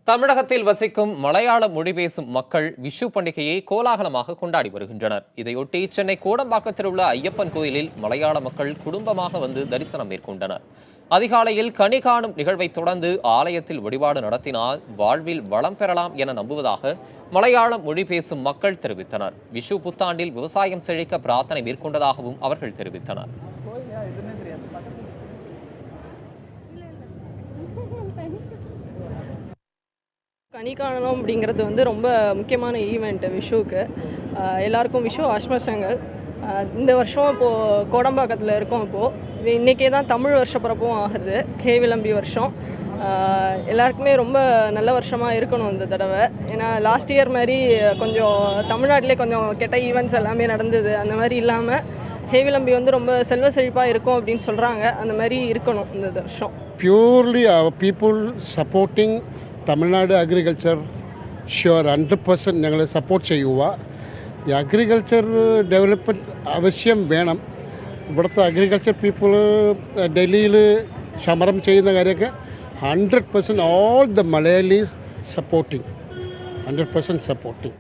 தமிழகத்தில் வசிக்கும் மலையாள மொழி பேசும் மக்கள் விஷு பண்டிகையை கோலாகலமாக கொண்டாடி வருகின்றனர். இதையொட்டி சென்னை கோடம்பாக்கத்தில் உள்ள ஐயப்பன் கோயிலில் மலையாள மக்கள் குடும்பமாக வந்து தரிசனம் மேற்கொண்டனர். அதிகாலையில் கனி காணும் நிகழ்வை தொடர்ந்து ஆலயத்தில் வழிபாடு நடத்தினால் வாழ்வில் வளம் பெறலாம் என நம்புவதாக மலையாள மொழி பேசும் மக்கள் தெரிவித்தனர். விஷு புத்தாண்டில் விவசாயம் செழிக்க பிரார்த்தனை மேற்கொண்டதாகவும் அவர்கள் தெரிவித்தனர். கனி காணணும் அப்படிங்கிறது வந்து ரொம்ப முக்கியமான ஈவெண்ட்டு விஷுவுக்கு. எல்லாருக்கும் விஷு ஆஷ்மசங்கள். இந்த வருஷம் இப்போது கோடம்பாக்கத்தில் இருக்கோம். இப்போது இன்றைக்கே தான் தமிழ் வருஷ பிறப்பும் ஆகுது, கேவிளம்பி வருஷம். எல்லாருக்குமே ரொம்ப நல்ல வருஷமாக இருக்கணும் இந்த தடவை. ஏன்னா லாஸ்ட் இயர் மாதிரி கொஞ்சம் தமிழ்நாட்டிலே கொஞ்சம் கெட்ட ஈவெண்ட்ஸ் எல்லாமே நடந்தது. அந்த மாதிரி இல்லாமல் ஹேவிளம்பி வந்து ரொம்ப செல்வ செழிப்பாக இருக்கும் அப்படின்னு சொல்கிறாங்க. அந்த மாதிரி இருக்கணும் இந்த வருஷம். Purely our people supporting Tamil Nadu agriculture sure 100% ഞങ്ങൾ സപ്പോർട്ട് ചെയ്യുക. ഈ അഗ്രികൾച്ചർ ഡെവലപ്മെൻറ്റ് ആവശ്യം വേണം. ഇവിടുത്തെ അഗ്രികൾച്ചർ പീപ്പിൾ ഡൽഹിയിൽ സമരം ചെയ്യുന്ന കാര്യമൊക്കെ 100% all the Malayalees supporting 100% supporting.